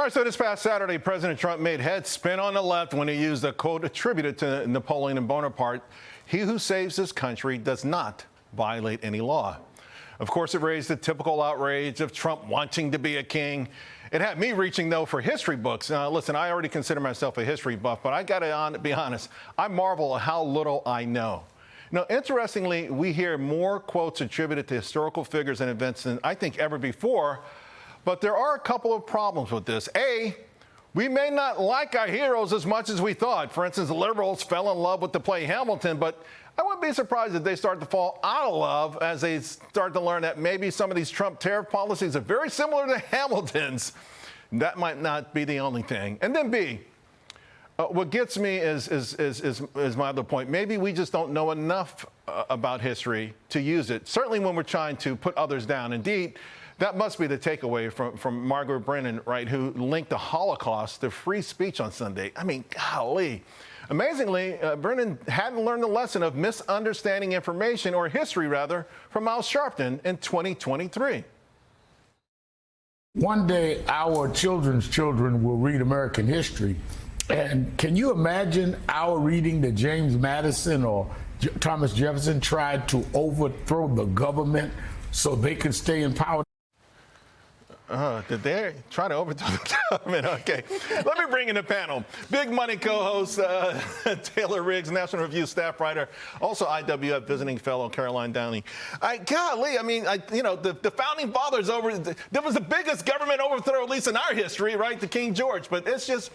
All right, so this past Saturday, President Trump made heads spin on the left when he used a quote attributed to Napoleon and Bonaparte: "He who saves his country does not violate any law." Of course, it raised the typical outrage of Trump wanting to be a king. It had me reaching, though, for history books. Listen, I already consider myself a history buff, but I got to be honest, I marvel at how little I know. Now, interestingly, we hear more quotes attributed to historical figures and events than I think ever before. But there are a couple of problems with this. A, we may not like our heroes as much as we thought. For instance, the liberals fell in love with the play Hamilton, but I wouldn't be surprised if they start to fall out of love as they start to learn that maybe some of these Trump tariff policies are very similar to Hamilton's. That might not be the only thing. And then B, what gets me is my other point. Maybe we just don't know enough about history to use it, certainly when we're trying to put others down. Indeed, that must be the takeaway from Margaret Brennan, right, who linked the Holocaust to free speech on Sunday. I mean, golly. Amazingly, Brennan hadn't learned the lesson of misunderstanding information, or history, rather, from Al Sharpton in 2023. One day, our children's children will read American history. And can you imagine our reading that James Madison or Thomas Jefferson tried to overthrow the government so they could stay in power? Did they try to overthrow the government? Okay. Let me bring in the panel. Big Money co-host Taylor Riggs, National Review staff writer, also IWF visiting fellow Caroline Downey. The founding fathers there was the biggest government overthrow, at least in our history, right? The King George. But it's just,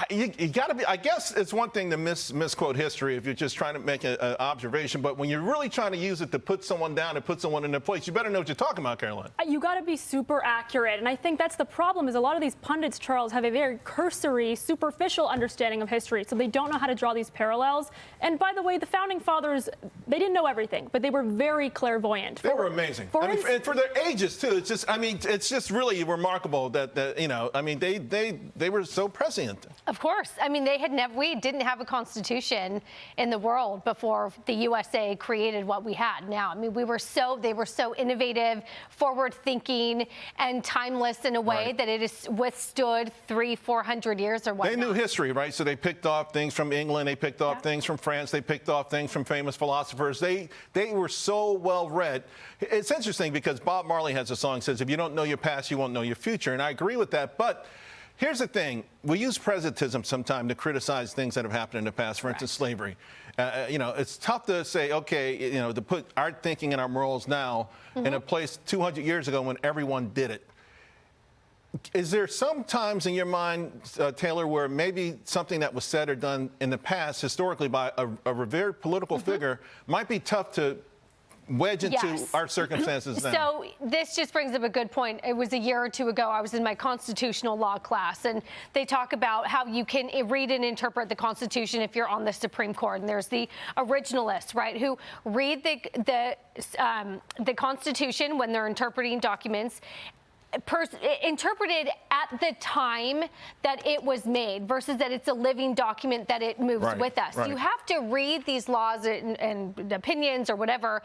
you got to be, I guess it's one thing to misquote history if you're just trying to make an observation, but when you're really trying to use it to put someone down and put someone in their place, you better know what you're talking about, Caroline. You got to be super accurate, and I think that's the problem. Is a lot of these pundits, Charles, have a very cursory, superficial understanding of history, so they don't know how to draw these parallels. And by the way, the founding fathers, they didn't know everything, but they were very clairvoyant. They were amazing. And for their ages too. It's just, it's just really remarkable that they were so prescient. Of course. We didn't have a constitution in the world before the USA created what we had now. They were so innovative, forward thinking, and timeless in a way that it has withstood 300-400 years or whatnot. They knew history, right? So they picked off things from England, they picked off things from France, they picked off things from famous philosophers. They were so well read. It's interesting because Bob Marley has a song that says, "If you don't know your past, you won't know your future." And I agree with that, but here's the thing. We use presentism sometimes to criticize things that have happened in the past, for instance, slavery. It's tough to say, okay, to put our thinking and our morals now in a place 200 years ago when everyone did it. Is there some times in your mind, Taylor, where maybe something that was said or done in the past historically by a revered political figure might be tough to wedge into our circumstances now? So this just brings up a good point. It was a year or two ago. I was in my constitutional law class, and they talk about how you can read and interpret the Constitution if you're on the Supreme Court. And there's the originalists, right, who read the Constitution when they're interpreting documents, interpreted at the time that it was made versus that it's a living document that it moves with us. You have to read these laws and opinions or whatever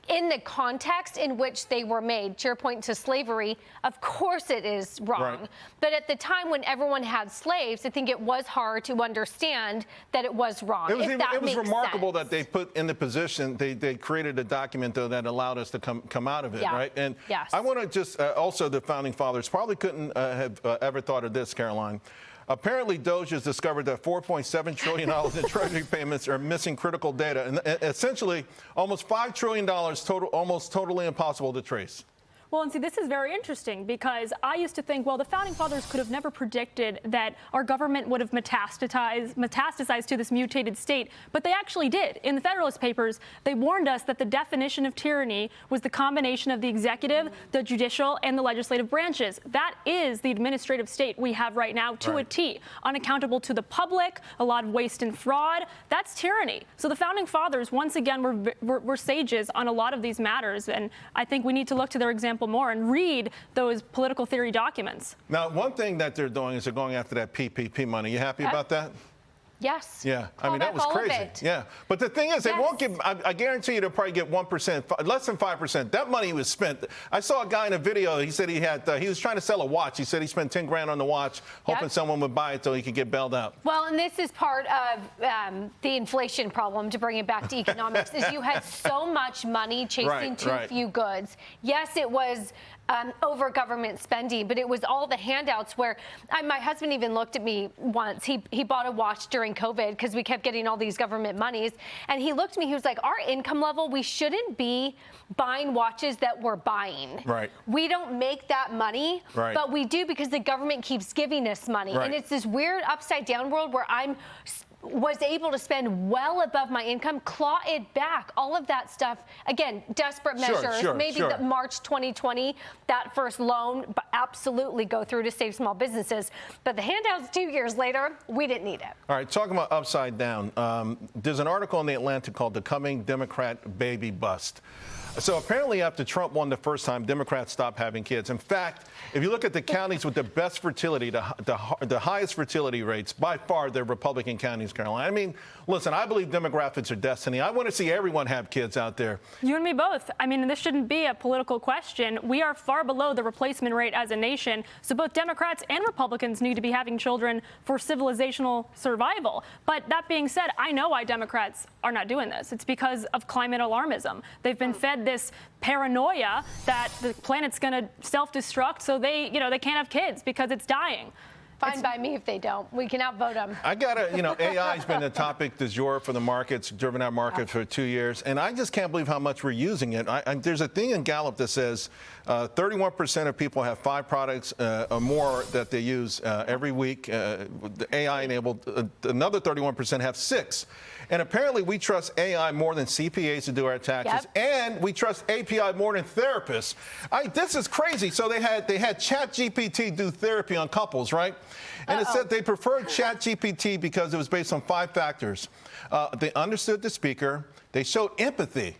in the context in which they were made. To your point, to slavery, of course it is wrong. But at the time when everyone had slaves, I think it was hard to understand that it was wrong. It was remarkable that they put in the position, they created a document, though, that allowed us to come out of it, right? And I want to just, also the founding fathers probably couldn't have ever thought of this, Caroline. Apparently, Doge has discovered that $4.7 trillion in Treasury payments are missing critical data, and essentially almost $5 trillion almost totally impossible to trace. Well, and see, this is very interesting because I used to think, well, the founding fathers could have never predicted that our government would have metastasized to this mutated state, but they actually did. In the Federalist Papers, they warned us that the definition of tyranny was the combination of the executive, the judicial, and the legislative branches. That is the administrative state we have right now to a T. Unaccountable to the public, a lot of waste and fraud. That's tyranny. So the founding fathers, once again, were sages on a lot of these matters, and I think we need to look to their example more and read those political theory documents. Now, one thing that they're doing is they're going after that PPP money. You happy about that? Yes. Yeah, I mean, Call that was back all of crazy. it. Yeah, but the thing is, they Yes. won't give, I guarantee you they'll probably get 1%, less than 5%. That money was spent. I saw a guy in a video, he said he was trying to sell a watch. He said he spent 10 grand on the watch, hoping someone would buy it so he could get bailed out. Well, and this is part of the inflation problem, to bring it back to economics, is you had so much money chasing too few goods. Yes, it was over government spending, but it was all the handouts where my husband even looked at me once. He bought a watch during COVID because we kept getting all these government monies. And he looked at me, he was like, our income level, we shouldn't be buying watches that we're buying. Right. We don't make that money, but we do because the government keeps giving us money. And it's this weird upside down world where was able to spend well above my income, claw it back, all of that stuff. Again, desperate measures. Maybe the March 2020, that first loan, but absolutely go through to save small businesses. But the handouts 2 years later, we didn't need it. All right, talking about upside down, there's an article in The Atlantic called "The Coming Democrat Baby Bust." So apparently after Trump won the first time, Democrats stopped having kids. In fact, if you look at the counties with the best fertility, the highest fertility rates, by far they're Republican counties, Caroline. I mean, listen, I believe demographics are destiny. I want to see everyone have kids out there. You and me both. I mean, this shouldn't be a political question. We are far below the replacement rate as a nation. So both Democrats and Republicans need to be having children for civilizational survival. But that being said, I know why Democrats are not doing this. It's because of climate alarmism. They've been fed this paranoia that the planet's going to self-destruct, so they can't have kids because it's dying. Fine by me if they don't. We can outvote them. I gotta, AI's been the topic du jour for the markets, driven our market for 2 years, and I just can't believe how much we're using it. There's a thing in Gallup that says 31% of people have 5 products or more that they use every week. The AI-enabled, another 31% have 6. And apparently we trust AI more than CPAs to do our taxes, and we trust API more than therapists. This is crazy. So they had ChatGPT do therapy on couples, right? And it said they preferred ChatGPT because it was based on 5 factors. They understood the speaker. They showed empathy.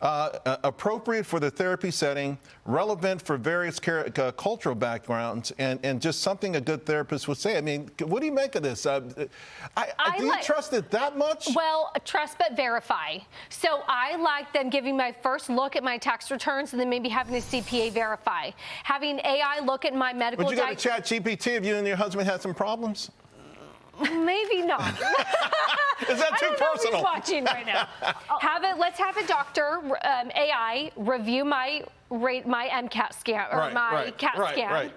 Appropriate for the therapy setting, relevant for various cultural backgrounds, and just something a good therapist would say. I mean, what do you make of this? Do you trust it that much? Well, trust but verify. So I like them giving my first look at my tax returns and then maybe having a CPA verify. Having AI look at my medical. Would you go to ChatGPT if you and your husband had some problems? Maybe not. Is that too personal? Who's watching right now? Let's have a doctor, AI, review my MCAT scan or my CAT scan. Right.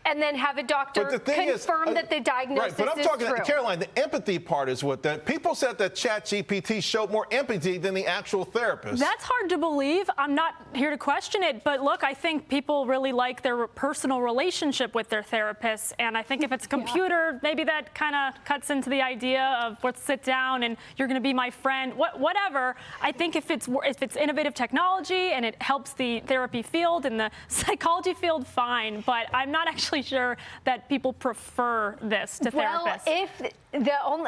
And then have a doctor confirm that the diagnosis is true. But I'm talking, Caroline, the empathy part is what people said that ChatGPT showed more empathy than the actual therapist. That's hard to believe. I'm not here to question it, but look, I think people really like their personal relationship with their therapists, and I think if it's a computer, maybe that kind of cuts into the idea of let's sit down and you're going to be my friend, whatever. I think if it's innovative technology and it helps the therapy field and the psychology field, fine, but I'm not actually sure that people prefer this to therapists.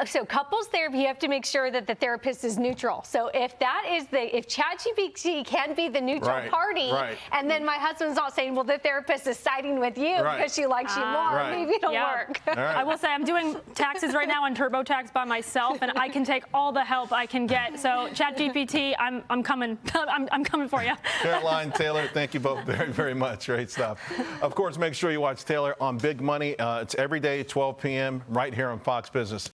So couples therapy, you have to make sure that the therapist is neutral. So if ChatGPT can be the neutral party, and then my husband's not saying, well, the therapist is siding with you because she likes you more, maybe it'll work. I will say I'm doing taxes right now on TurboTax by myself, and I can take all the help I can get. So ChatGPT, I'm coming. I'm coming for you. Caroline, Taylor, thank you both very, very much. Great stuff. Of course, make sure you watch Taylor on Big Money. It's every day, 12 p.m., right here on Fox Business.